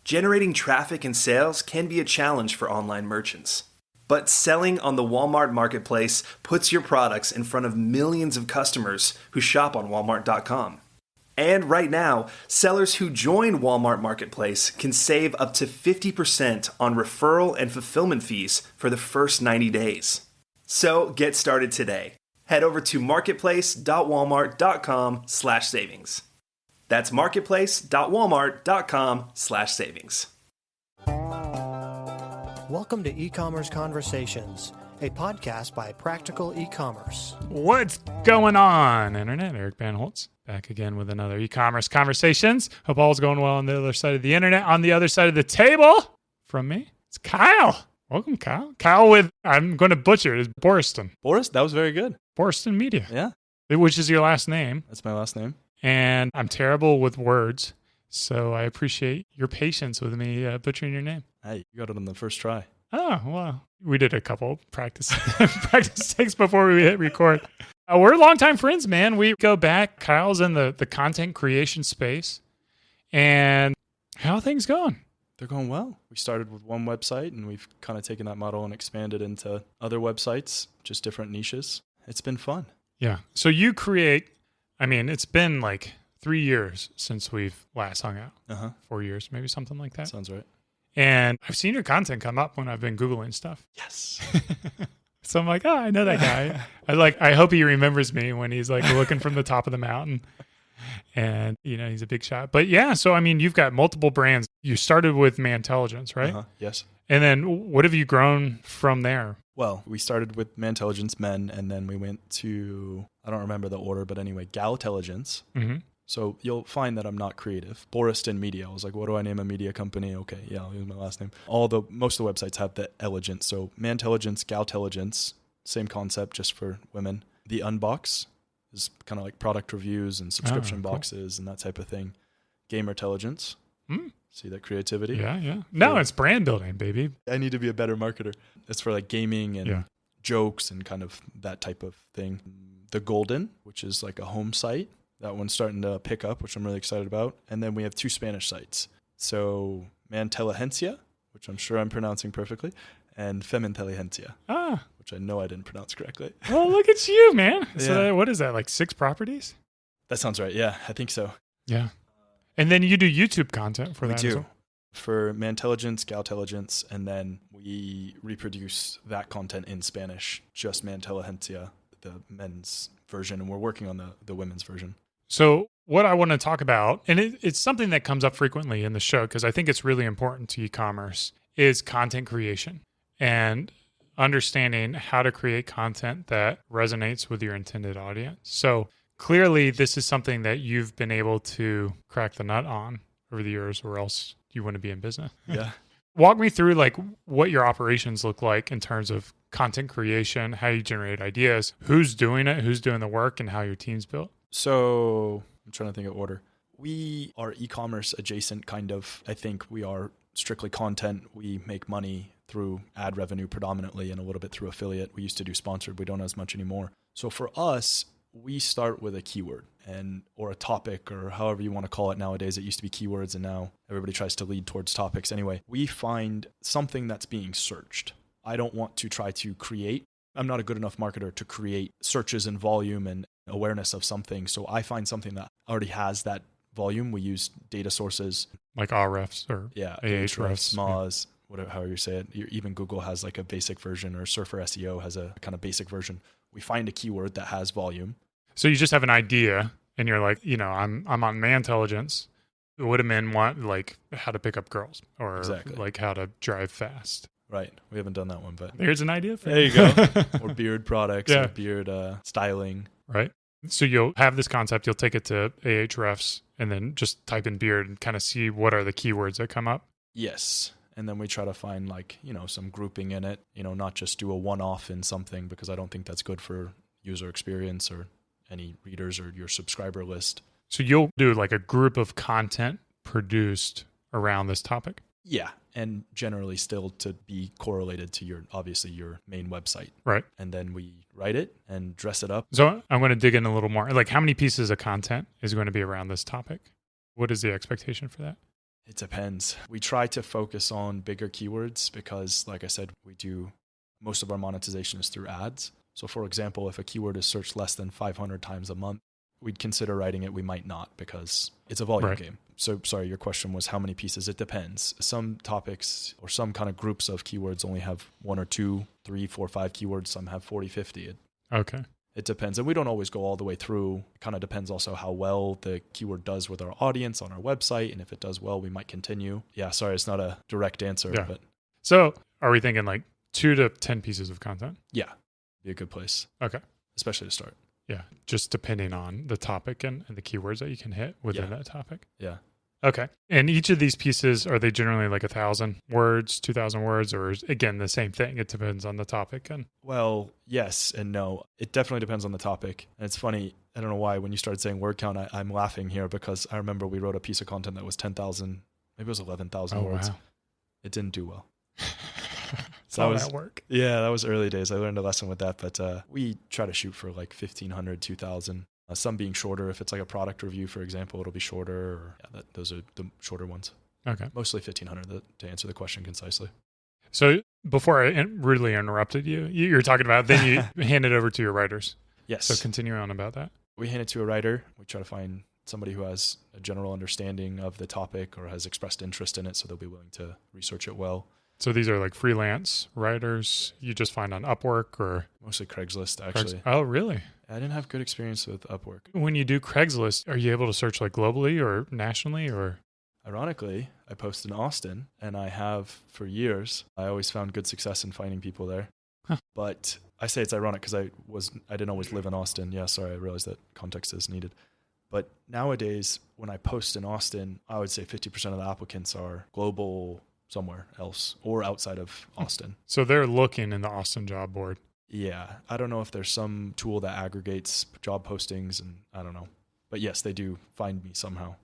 Generating traffic and sales can be a challenge for online merchants. But selling on the Walmart Marketplace puts your products in front of millions of customers who shop on Walmart.com. And right now, sellers who join Walmart Marketplace can save up to 50% on referral and fulfillment fees for the first 90 days. So get started today. Head over to marketplace.walmart.com/savings. That's marketplace.walmart.com/savings. Welcome to E-Commerce Conversations, a podcast by Practical E-Commerce. What's going on, Internet? Eric Van Holtz back again with another E-Commerce Conversations. Hope all's going well on the other side of the Internet. On the other side of the table from me, it's Kyle. Welcome, Kyle. Kyle with, I'm going to butcher it, is Boureston. That was very good. Boureston Media. Yeah. Which is your last name. That's my last name. And I'm terrible with words, so I appreciate your patience with me butchering your name. Hey, you got it on the first try. Oh, well, we did a couple practice takes before we hit record. We're longtime friends, man. We go back. Kyle's in the content creation space. And how are things going? They're going well. We started with one website, and we've kind of taken that model and expanded into other websites, just different niches. It's been fun. Yeah. So you create, it's been like 3 years since we've last hung out. 4 years, maybe something like that. Sounds right. And I've seen your content come up when I've been Googling stuff. Yes. So I'm like, oh, I know that guy. I hope he remembers me when he's like looking from the top of the mountain. And, he's a big shot. But yeah, so you've got multiple brands. You started with Mantelligence, right? Yes. And then what have you grown from there? Well, we started with Mantelligence Men, and then we went to, I don't remember the order, but anyway, Galtelligence. Mm-hmm. So you'll find that I'm not creative. Boureston Media. I was like, what do I name a media company? Okay, yeah, I'll use my last name. Most of the websites have the elegance. So Mantelligence, Galtelligence, same concept, just for women. The Unbox is kind of like product reviews and subscription boxes and that type of thing. Gamertelligence. See that creativity? Yeah. No, it's brand building, baby. I need to be a better marketer. It's for like gaming and jokes and kind of that type of thing. The Golden, which is like a home site. That one's starting to pick up, which I'm really excited about. And then we have 2 Spanish sites. So Manteligencia, which I'm sure I'm pronouncing perfectly, and Femintelligencia, which I know I didn't pronounce correctly. Well, look at you, man. Yeah. So what is that, like 6 properties? That sounds right. Yeah, I think so. Yeah. And then you do YouTube content for that We as do. well? For Mantelligence, Galtelligence, and then we reproduce that content in Spanish, just Manteligencia, the men's version, and we're working on the women's version. So what I want to talk about, and it's something that comes up frequently in the show because I think it's really important to e-commerce, is content creation and understanding how to create content that resonates with your intended audience. So clearly this is something that you've been able to crack the nut on over the years, or else you wouldn't be in business. Yeah. Walk me through like what your operations look like in terms of content creation, how you generate ideas, who's doing it, who's doing the work, and how your team's built. So I'm trying to think of order. We are e-commerce adjacent, kind of. I think we are strictly content. We make money through ad revenue predominantly and a little bit through affiliate. We used to do sponsored. We don't as much anymore. So for us, we start with a keyword or a topic, or however you want to call it nowadays. It used to be keywords, and now everybody tries to lead towards topics. Anyway, we find something that's being searched. I don't want to try to create. I'm not a good enough marketer to create searches and volume and awareness of something. So I find something that already has that volume. We use data sources. Like Ahrefs or Ahrefs, Moz, whatever, however you say it. Even Google has like a basic version, or Surfer SEO has a kind of basic version. We find a keyword that has volume. So you just have an idea and you're like, I'm on Mantelligence. What do men want? Like how to pick up girls, or like how to drive fast. Right. We haven't done that one, but here's an idea for there you go. Or beard products, or beard styling. Right. So you'll have this concept, you'll take it to Ahrefs and then just type in beard and kind of see what are the keywords that come up. Yes. And then we try to find some grouping in it, not just do a one-off in something, because I don't think that's good for user experience or any readers or your subscriber list. So you'll do like a group of content produced around this topic? Yeah. And generally still to be correlated to your main website. Right. And then we write it and dress it up. So I'm going to dig in a little more. Like how many pieces of content is going to be around this topic? What is the expectation for that? It depends. We try to focus on bigger keywords because, like I said, most of our monetization is through ads. So for example, if a keyword is searched less than 500 times a month, we'd consider writing it. We might not because it's a volume game. So sorry, your question was how many pieces? It depends. Some topics or some kind of groups of keywords only have 1 or 2, 3, 4, 5 keywords. Some have 40, 50. Okay. It depends. And we don't always go all the way through. It kind of depends also how well the keyword does with our audience on our website. And if it does well, we might continue. Yeah, sorry, it's not a direct answer. Yeah. But So are we thinking like 2 to 10 pieces of content? yeah, be a good place. Okay. Especially to start. Yeah. Just depending on the topic and the keywords that you can hit within that topic. Yeah. Okay. And each of these pieces, are they generally like 1,000 words, 2,000 words, or is, again, the same thing? It depends on the topic. And well, yes and no. It definitely depends on the topic. And it's funny, I don't know why, when you started saying word count, I'm laughing here because I remember we wrote a piece of content that was 10,000, maybe it was 11,000 words. Wow. It didn't do well. So that was work. Yeah, that was early days. I learned a lesson with that, but we try to shoot for like 1,500, 2,000. Some being shorter. If it's like a product review, for example, it'll be shorter. Or, those are the shorter ones. Okay. Mostly 1,500 to answer the question concisely. So before I rudely interrupted you, you're talking about then you hand it over to your writers. Yes. So continue on about that. We hand it to a writer. We try to find somebody who has a general understanding of the topic or has expressed interest in it, so they'll be willing to research it well. So these are like freelance writers you just find on Upwork or? Mostly Craigslist, actually. Oh, really? I didn't have good experience with Upwork. When you do Craigslist, are you able to search like globally or nationally or? Ironically, I post in Austin and I have for years. I always found good success in finding people there. Huh. But I say it's ironic because I didn't always live in Austin. Yeah, sorry, I realized that context is needed. But nowadays, when I post in Austin, I would say 50% of the applicants are global somewhere else or outside of Austin. So they're looking in the Austin job board. Yeah. I don't know if there's some tool that aggregates job postings and I don't know. But yes, they do find me somehow.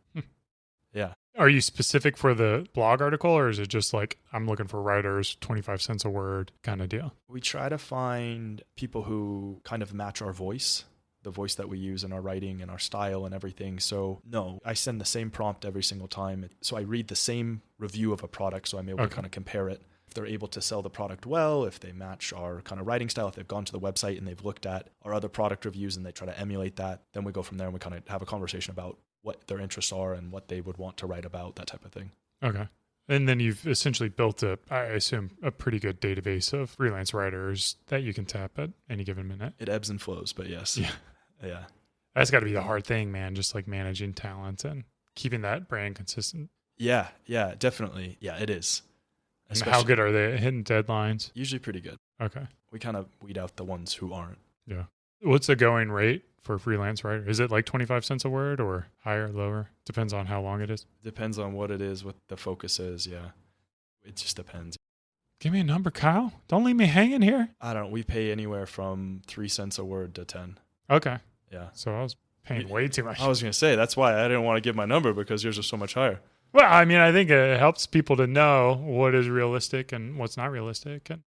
Yeah. Are you specific for the blog article or is it just like I'm looking for writers, 25 cents a word kind of deal? We try to find people who kind of match our voice, the voice that we use in our writing and our style and everything. So no, I send the same prompt every single time. So I read the same review of a product so I'm able to kind of compare it. If they're able to sell the product well, if they match our kind of writing style, if they've gone to the website and they've looked at our other product reviews and they try to emulate that, then we go from there and we kind of have a conversation about what their interests are and what they would want to write about, that type of thing. Okay. And then you've essentially built I assume, a pretty good database of freelance writers that you can tap at any given minute. It ebbs and flows, but yes. Yeah. Yeah. That's got to be the hard thing, man, just like managing talent and keeping that brand consistent. Yeah, definitely. Yeah, it is. And how good are they at hitting deadlines? Usually pretty good. Okay. We kind of weed out the ones who aren't. Yeah. What's the going rate for a freelance writer? Is it like 25 cents a word or higher, lower? Depends on how long it is. Depends on what it is, what the focus is. Yeah. It just depends. Give me a number, Kyle. Don't leave me hanging here. I don't know. We pay anywhere from 3 cents a word to 10. Okay. Yeah. So I was paying way too much. I was going to say, that's why I didn't want to give my number because yours is so much higher. Well, I mean, I think it helps people to know what is realistic and what's not realistic. And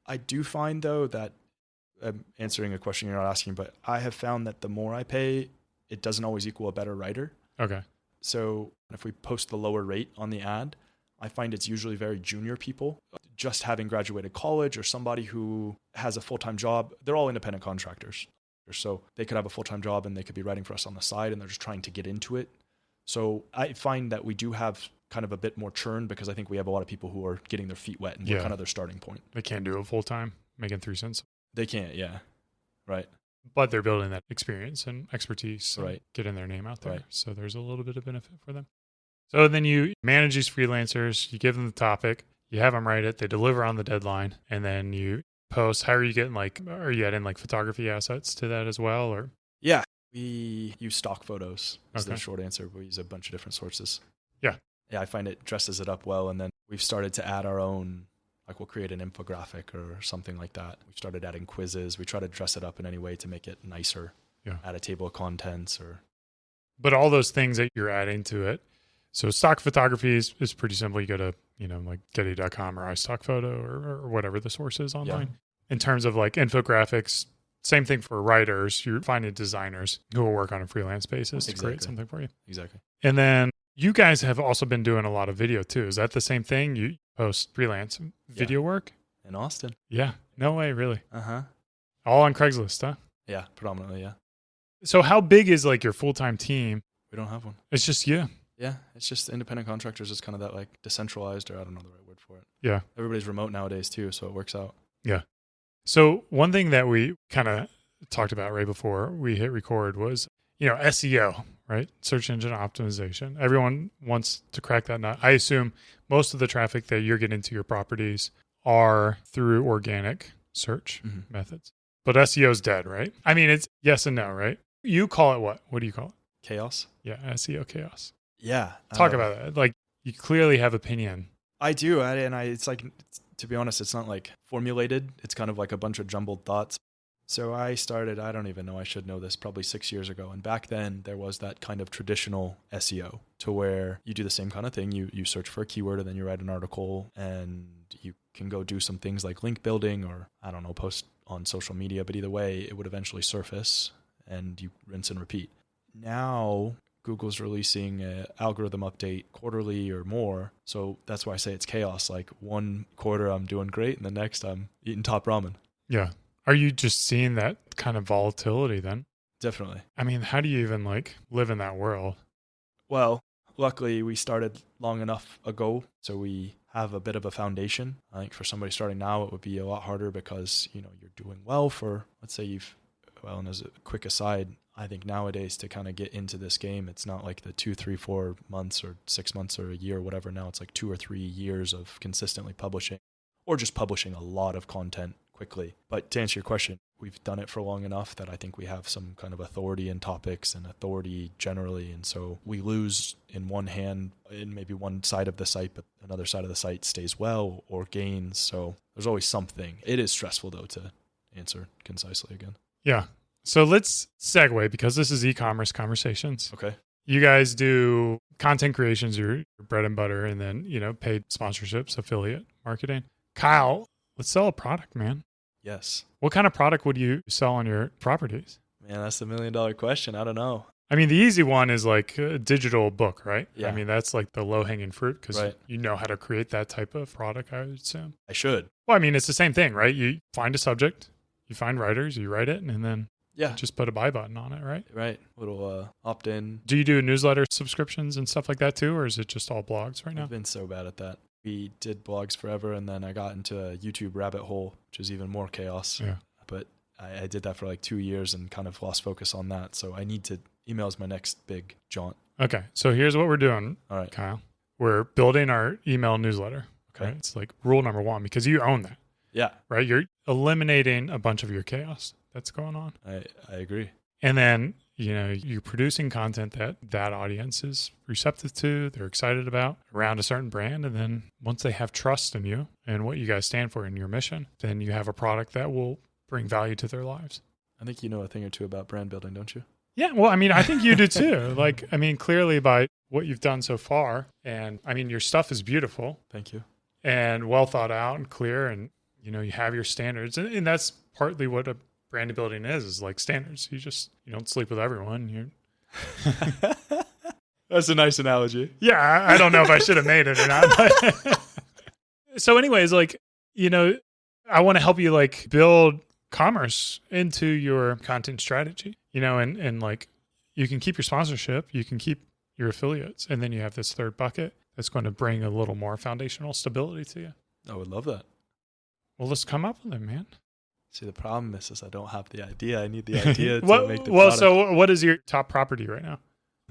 I do find, though, that I'm answering a question you're not asking, but I have found that the more I pay, it doesn't always equal a better writer. Okay. So if we post the lower rate on the ad, I find it's usually very junior people, just having graduated college or somebody who has a full-time job. They're all independent contractors. So they could have a full-time job and they could be writing for us on the side and they're just trying to get into it. So I find that we do have kind of a bit more churn because I think we have a lot of people who are getting their feet wet and we're kind of their starting point. They can't do it full-time, making 3 cents. They can't, yeah. Right. But they're building that experience and expertise and right. getting their name out there. Right. So there's a little bit of benefit for them. So then you manage these freelancers, you give them the topic, you have them write it, they deliver on the deadline, and then you post. How are you getting are you adding like photography assets to that as well? Or yeah, we use stock photos is the short answer. We use a bunch of different sources. Yeah. Yeah, I find it dresses it up well. And then we've started to add our own, like we'll create an infographic or something like that. We've started adding quizzes. We try to dress it up in any way to make it nicer. Yeah. Add a table of contents But all those things that you're adding to it. So stock photography is pretty simple. You go to, like Getty.com or iStockPhoto or whatever the source is online. Yeah. In terms of like infographics, same thing for writers. You're finding designers who will work on a freelance basis to create something for you. Exactly. And then You guys have also been doing a lot of video too. Is that the same thing? You post freelance video work? In Austin. Yeah. No way, really. Uh-huh. All on Craigslist, huh? Yeah, predominantly, yeah. So how big is like your full-time team? We don't have one. It's just you. Yeah, it's just independent contractors. It's kind of that like decentralized, or I don't know the right word for it. Yeah. Everybody's remote nowadays too, so it works out. Yeah. So one thing that we kind of talked about right before we hit record was, SEO, right? Search engine optimization. Everyone wants to crack that nut. I assume most of the traffic that you're getting to your properties are through organic search methods. But SEO is dead, right? I mean, it's yes and no, right? You call it what? What do you call it? Chaos? Yeah, SEO chaos. Yeah. Talk about that. Like, you clearly have opinion. I do. It's like, to be honest, it's not like formulated. It's kind of like a bunch of jumbled thoughts. So I started, I don't even know, I should know this, probably 6 years ago. And back then there was that kind of traditional SEO to where you do the same kind of thing. You search for a keyword and then you write an article, and you can go do some things like link building or, I don't know, post on social media. But either way, it would eventually surface and you rinse and repeat. Now Google's releasing an algorithm update quarterly or more. So that's why I say it's chaos. Like one quarter I'm doing great and the next I'm eating top ramen. Yeah. Are you just seeing that kind of volatility then? Definitely. I mean, how do you even like live in that world? Well, luckily we started long enough ago, so we have a bit of a foundation. I think for somebody starting now, it would be a lot harder because, you're doing well for, let's say and as a quick aside, I think nowadays to kind of get into this game, it's not like the 2, 3, 4 months or 6 months or a year or whatever. Now it's like 2 or 3 years of consistently publishing, or just publishing a lot of content quickly. But to answer your question, we've done it for long enough that I think we have some kind of authority in topics and authority generally. And so we lose in one hand in maybe one side of the site, but another side of the site stays well or gains. So there's always something. It is stressful though, to answer concisely again. Yeah. So let's segue, because this is e-commerce conversations. Okay. You guys do content creations, your bread and butter, and then, paid sponsorships, affiliate marketing. Kyle, let's sell a product, man. Yes. What kind of product would you sell on your properties? Man, that's the $1 million question. I don't know. I mean, the easy one is like a digital book, right? Yeah. I mean, that's like the low-hanging fruit because Right. you know how to create that type of product, I would assume. I should. Well, I mean, it's the same thing, right? You find a subject, you find writers, you write it, and then just put a buy button on it, right? Right. Little opt-in. Do you do newsletter subscriptions and stuff like that too, or is it just all blogs right now? I've been so bad at that. We did blogs forever, and then I got into a YouTube rabbit hole, which is even more chaos. Yeah. But I did that for like 2 years and kind of lost focus on that. So I need to, email is my next big jaunt. Okay. So here's what we're doing, All right. Kyle. We're building our email newsletter. Okay. Right? It's like rule number 1, because you own that, Yeah, right? You're eliminating a bunch of your chaos that's going on. I agree. And then, you're producing content that audience is receptive to, they're excited about around a certain brand. And then once they have trust in you and what you guys stand for in your mission, then you have a product that will bring value to their lives. I think you know a thing or two about brand building, don't you? Yeah. Well, I mean, I think you do too. Clearly by what you've done so far. And I mean, your stuff is beautiful. Thank you. And well thought out and clear. And, you have your standards. And that's partly what a brand building is like standards. You don't sleep with everyone. That's a nice analogy. Yeah. I don't know if I should have made it or not. But so anyways, I want to help you build commerce into your content strategy, and you can keep your sponsorship, you can keep your affiliates, and then you have this third bucket that's going to bring a little more foundational stability to you. I would love that. Well, let's come up with it, man. See, the problem is I don't have the idea. I need the idea to make the well, product. so what is your top property right now?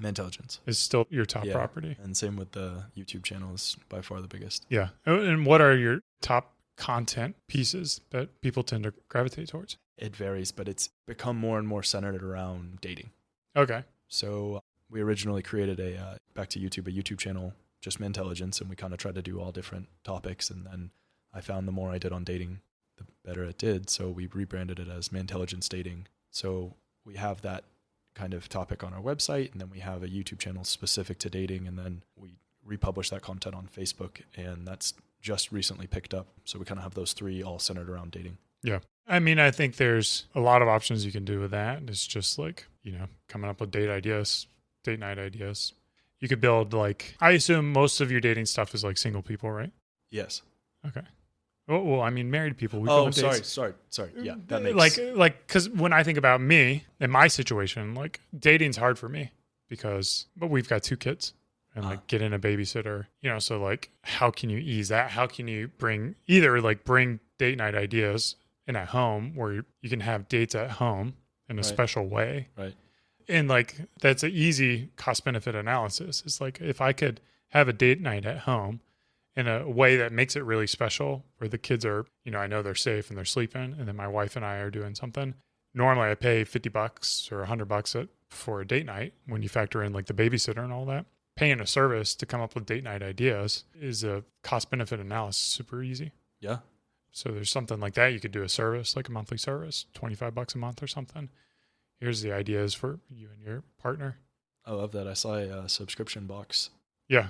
Intelligence. Is still your top property. And same with the YouTube channel is by far the biggest. Yeah. And what are your top content pieces that people tend to gravitate towards? It varies, but it's become more and more centered around dating. Okay. So we originally created back to YouTube, a YouTube channel, just Intelligence, and we kind of tried to do all different topics. And then I found the more I did on dating, the better it did. So we rebranded it as Intelligence Dating. So we have that kind of topic on our website, and then we have a YouTube channel specific to dating, and then we republish that content on Facebook, and that's just recently picked up. So we kind of have those 3 all centered around dating. Yeah. I mean, I think there's a lot of options you can do with that. It's just coming up with date night ideas. you could build like, I assume most of your dating stuff is like single people, right? Yes. Okay. Well, I mean, married people. We go on dates. Sorry. Yeah, that makes because when I think about me and my situation, like dating's hard for me but we've got 2 kids and like getting a babysitter, so like how can you ease that? How can you bring date night ideas in at home where you can have dates at home in a special way. Right. And like, that's an easy cost benefit analysis. It's like, if I could have a date night at home in a way that makes it really special where the kids are, I know they're safe and they're sleeping. And then my wife and I are doing something. Normally I pay $50 or $100 for a date night when you factor in like the babysitter and all that. Paying a service to come up with date night ideas is a cost benefit analysis, super easy. Yeah. So there's something like that. You could do a service, like a monthly service, $25 a month or something. Here's the ideas for you and your partner. I love that. I saw a subscription box. Yeah.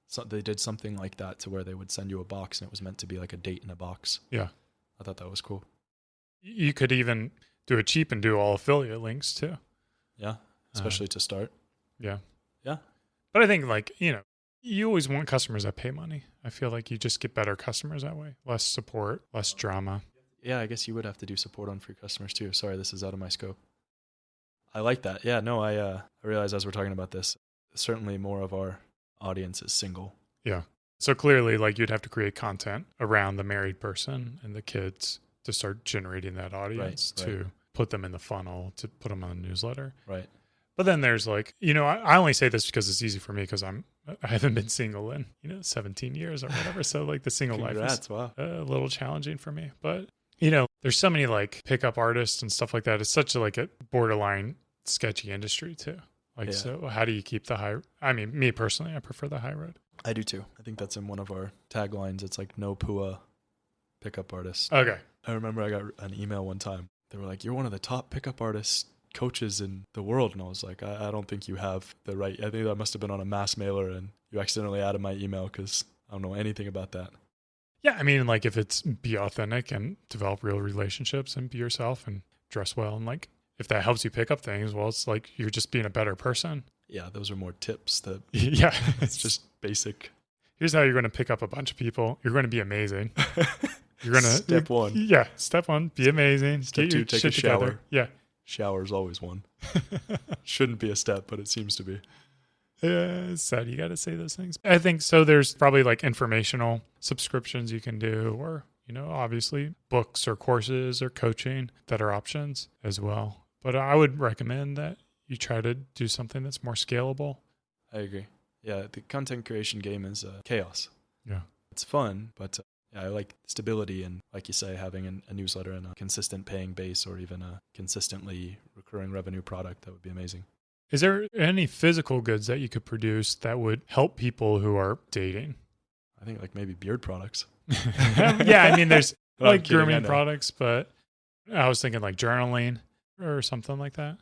So they did something like that to where they would send you a box and it was meant to be like a date in a box. Yeah. I thought that was cool. You could even do it cheap and do all affiliate links too. Yeah. Especially to start. Yeah. Yeah. But I think like, you always want customers that pay money. I feel like you just get better customers that way. Less support, less drama. Yeah, I guess you would have to do support on free customers too. Sorry, this is out of my scope. I like that. Yeah, no, I realized as we're talking about this, certainly more of our audience is single. Yeah. So clearly, like, you'd have to create content around the married person and the kids to start generating that audience to put them in the funnel, to put them on the newsletter. Right. But then there's like, I only say this because it's easy for me because I haven't been single in, 17 years or whatever. So like the single life is a little challenging for me. But, there's so many like pickup artists and stuff like that. It's such a borderline sketchy industry too. So how do you keep me personally, I prefer the high road. I do too. I think that's in one of our taglines. It's like no PUA pickup artists. Okay. I remember I got an email one time. They were like, "You're one of the top pickup artists coaches in the world." And I was like, I don't think you have the right. I think that must have been on a mass mailer and you accidentally added my email because I don't know anything about that. Yeah. I mean, like if it's be authentic and develop real relationships and be yourself and dress well. And like, if that helps you pick up things, well, it's like you're just being a better person. Yeah. Those are more tips that yeah, it's just basic. Here's how you're going to pick up a bunch of people. You're going to be amazing. You're going to step 1. Yeah. Step 1, be amazing. Step 2, take a shower. Together. Yeah. Shower's always one. Shouldn't be a step, but it seems to be. Yeah, it's sad you got to say those things. I think so. There's probably like informational subscriptions you can do, or, obviously books or courses or coaching that are options as well. But I would recommend that you try to do something that's more scalable. I agree. Yeah, the content creation game is chaos. Yeah. It's fun, but I like stability and, like you say, having a newsletter and a consistent paying base or even a consistently recurring revenue product. That would be amazing. Is there any physical goods that you could produce that would help people who are dating? I think like maybe beard products. Yeah, I mean, there's like grooming products, but I was thinking like journaling or something like that.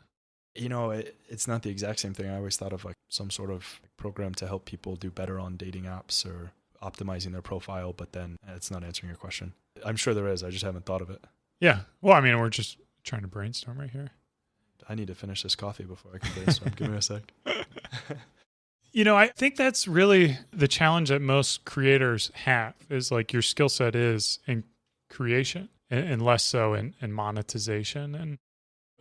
It's not the exact same thing. I always thought of like some sort of program to help people do better on dating apps or optimizing their profile, but then it's not answering your question. I'm sure there is. I just haven't thought of it. Yeah. Well, I mean, we're just trying to brainstorm right here. I need to finish this coffee before I can brainstorm. Give me a sec. I think that's really the challenge that most creators have is like your skill set is in creation and less so in monetization. And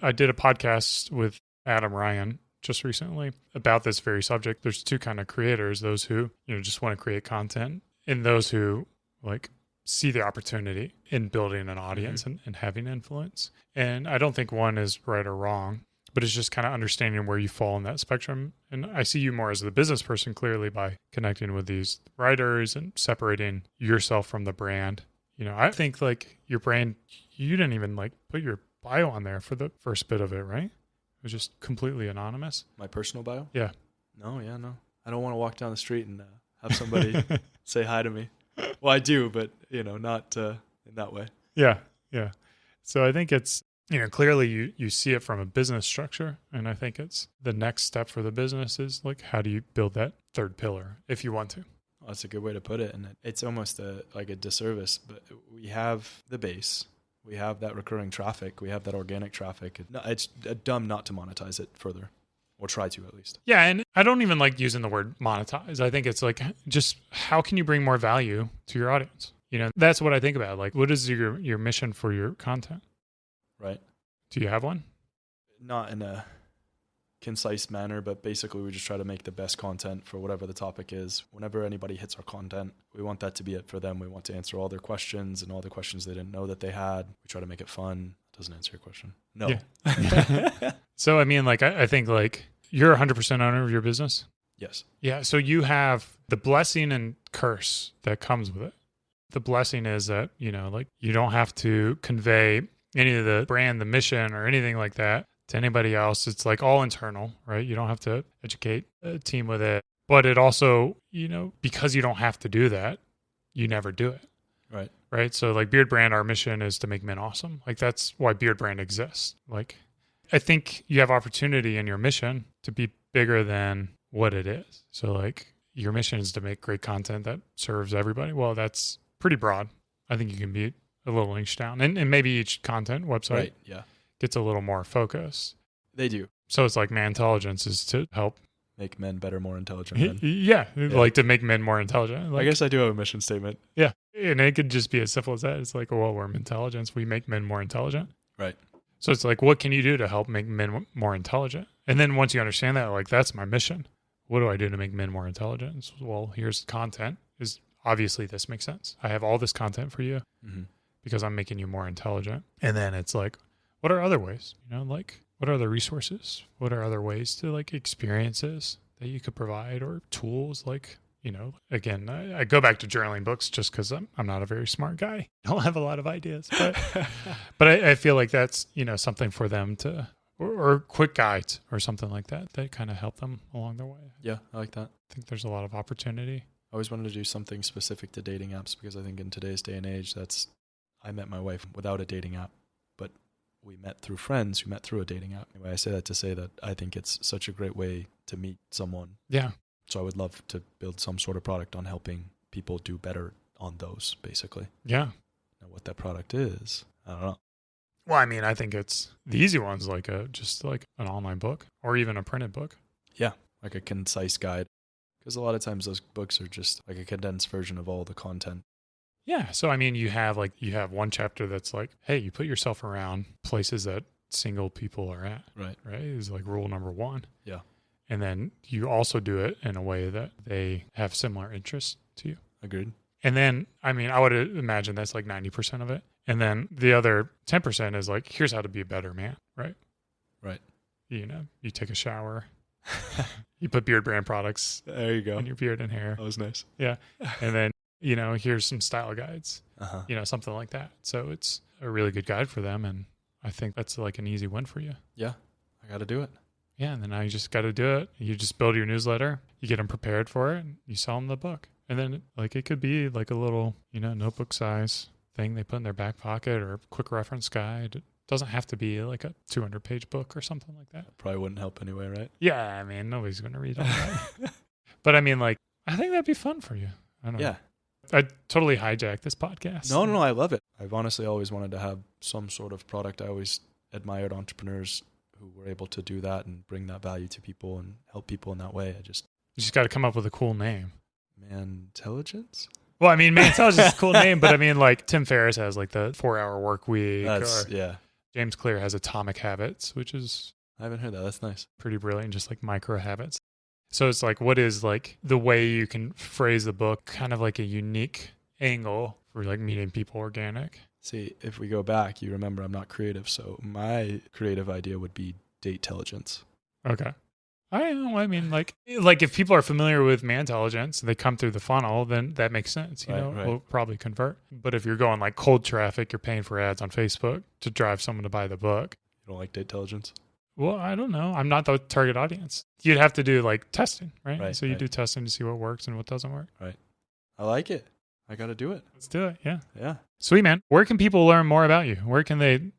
I did a podcast with Adam Ryan just recently about this very subject. There's 2 kind of creators, those who, just want to create content and those who like see the opportunity in building an audience and having influence. And I don't think one is right or wrong, but it's just kind of understanding where you fall in that spectrum. And I see you more as the business person clearly by connecting with these writers and separating yourself from the brand. I think like your brand, you didn't even like put your bio on there for the first bit of it, right? It was just completely anonymous. My personal bio? Yeah. No. I don't want to walk down the street and have somebody say hi to me. Well, I do, but, not in that way. Yeah. Yeah. So I think it's, clearly you see it from a business structure. And I think it's the next step for the business is like, how do you build that third pillar if you want to? Well, that's a good way to put it. And it's almost like a disservice, but we have the base. We have that recurring traffic. We have that organic traffic. It's dumb not to monetize it further or try to at least. Yeah, and I don't even like using the word monetize. I think it's like just how can you bring more value to your audience? That's what I think about. Like, what is your mission for your content? Right. Do you have one? Not in a concise manner, but basically we just try to make the best content for whatever the topic is. Whenever anybody hits our content, we want that to be it for them. We want to answer all their questions and all the questions they didn't know that they had. We try to make it fun. Doesn't answer your question. No. Yeah. So, I mean, like, I think like you're 100% owner of your business. Yes. Yeah. So you have the blessing and curse that comes with it. The blessing is that, like you don't have to convey any of the brand, the mission or anything like that to anybody else. It's like all internal, right? You don't have to educate a team with it. But it also, because you don't have to do that, you never do it. Right. Right. So like Beard Brand, our mission is to make men awesome. Like that's why Beard Brand exists. Like I think you have opportunity in your mission to be bigger than what it is. So like your mission is to make great content that serves everybody. Well, that's pretty broad. I think you can be a little inched down and maybe each content website gets a little more focused. They do. So it's like Man Intelligence is to help make men better, more intelligent men. Yeah, like to make men more intelligent. Like, I guess I do have a mission statement. Yeah. And it could just be as simple as that. It's like, well, we're intelligence. We make men more intelligent. Right. So it's like, what can you do to help make men more intelligent? And then once you understand that, like, that's my mission. What do I do to make men more intelligent? It's, well, here's content. Is obviously this makes sense. I have all this content for you because I'm making you more intelligent. And then it's like, what are other ways? Like, what are other resources? What are other ways to like experiences that you could provide or tools? Like, again, I go back to journaling books just because I'm not a very smart guy. I don't have a lot of ideas, but I feel like that's, something for them to, or quick guides or something like that kind of help them along their way. Yeah, I like that. I think there's a lot of opportunity. I always wanted to do something specific to dating apps because I think in today's day and age, I met my wife without a dating app, but we met through friends who met through a dating app. Anyway, I say that to say that I think it's such a great way to meet someone. Yeah. So I would love to build some sort of product on helping people do better on those, basically. Yeah. Now, what that product is, I don't know. Well, I mean, I think it's the easy ones, like just like an online book or even a printed book. Yeah, like a concise guide. Because a lot of times those books are just like a condensed version of all the content. Yeah. So, I mean, you have one chapter that's like, hey, you put yourself around places that single people are at. Right. Right. Is like rule number one. Yeah. And then you also do it in a way that they have similar interests to you. Agreed. And then, I mean, I would imagine that's like 90% of it. And then the other 10% is like, here's how to be a better man. Right. Right. You take a shower. You put Beard Brand products there you go on your beard and hair. That was nice. Yeah. And then, here's some style guides, something like that. So it's a really good guide for them. And I think that's like an easy win for you. Yeah. I got to do it. Yeah. And then now you just got to do it. You just build your newsletter, you get them prepared for it, and you sell them the book. And then it could be like a little, notebook size thing they put in their back pocket or a quick reference guide. It doesn't have to be like a 200-page book or something like that. Probably wouldn't help anyway, right? Yeah. I mean, nobody's going to read all that. But I mean, like, I think that'd be fun for you. I don't know. I totally hijacked this podcast. No, I love it. I've honestly always wanted to have some sort of product. I always admired entrepreneurs who were able to do that and bring that value to people and help people in that way. You just got to come up with a cool name. Man Intelligence? Well, I mean, Man Intelligence is a cool name, but I mean, like Tim Ferriss has like the 4-hour work week. Yeah. James Clear has Atomic Habits, which is I haven't heard that. That's nice. Pretty brilliant, just like micro habits. So it's like, what is like the way you can phrase the book, kind of like a unique angle for like meeting people organic? See, if we go back, you remember I'm not creative. So my creative idea would be Date-telligence. Okay. I mean, like if people are familiar with Man Intelligence, they come through the funnel, then that makes sense. Right. We'll probably convert. But if you're going like cold traffic, you're paying for ads on Facebook to drive someone to buy the book. You don't like Date-telligence? Well, I don't know. I'm not the target audience. You'd have to do like testing, right? So you do testing to see what works and what doesn't work. Right. I like it. I got to do it. Let's do it. Yeah. Yeah. Sweet, man. Where can people learn more about you? Where can they,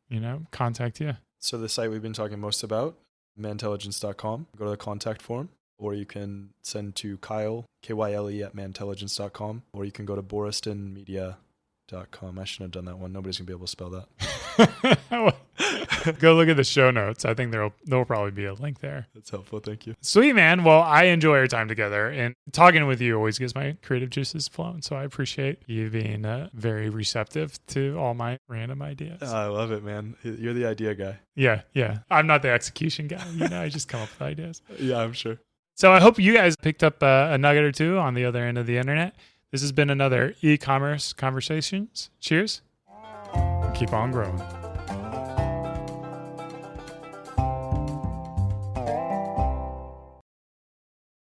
contact you? So the site we've been talking most about, manintelligence.com. Go to the contact form, or you can send to Kyle, Kyle, at manintelligence.com, or you can go to Bourestonmedia.com. I shouldn't have done that one. Nobody's going to be able to spell that. Go look at the show notes. I think there'll probably be a link there. That's helpful. Thank you. Sweet, man. Well, I enjoy our time together, and talking with you always gets my creative juices flowing. So I appreciate you being very receptive to all my random ideas. I love it, man. You're the idea guy. Yeah. I'm not the execution guy. I just come up with ideas. Yeah, I'm sure. So I hope you guys picked up a nugget or two on the other end of the internet. This has been another e-commerce Conversations. Cheers. Keep on growing.